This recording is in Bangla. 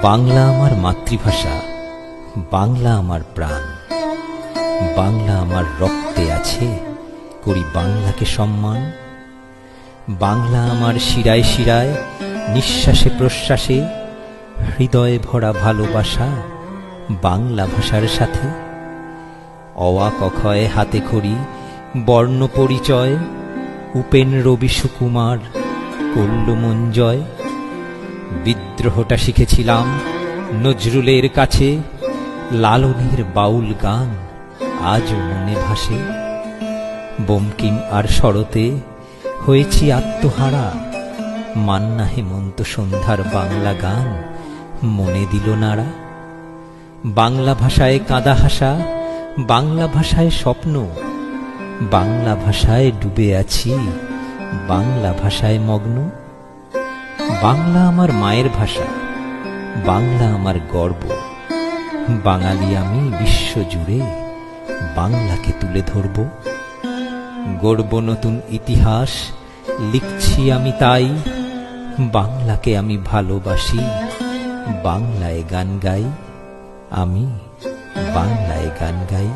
বাংলা আমার মাতৃভাষা, বাংলা আমার প্রাণ, বাংলা আমার রক্তে আছে, করি বাংলাকে সম্মান। বাংলা আমার শিরায় শিরায়, নিঃশ্বাসে প্রশ্বাসে, হৃদয়ে ভরা ভালোবাসা বাংলা ভাষার সাথে। অ আ ক খ এ হাতে খড়ি, বর্ণ পরিচয়, উপেন রবি সুকুমার করল মন জয়। বিদ্রোহটা শিখেছিলাম নজরুলের কাছে, লালনের বাউল গান আজও মনে ভাসে। বঙ্কিম আর শরতে হয়েছি আত্মহারা, মান্না হেমন্ত সন্ধ্যার বাংলা গান মনে দিল নাড়া। বাংলা ভাষায় কাঁদা হাসা, বাংলা ভাষায় স্বপ্ন, বাংলা ভাষায় ডুবে আছি, বাংলা ভাষায় মগ্ন। বাংলা আমার মায়ের ভাষা, বাংলা আমার গর্ব, বাঙালি আমি বিশ্বজুড়ে বাংলাকে তুলে ধরব। গড়ব নতুন ইতিহাস, লিখছি আমি তাই, বাংলাকে আমি ভালোবাসি, বাংলায় গান গাই, আমি বাংলায় গান গাই।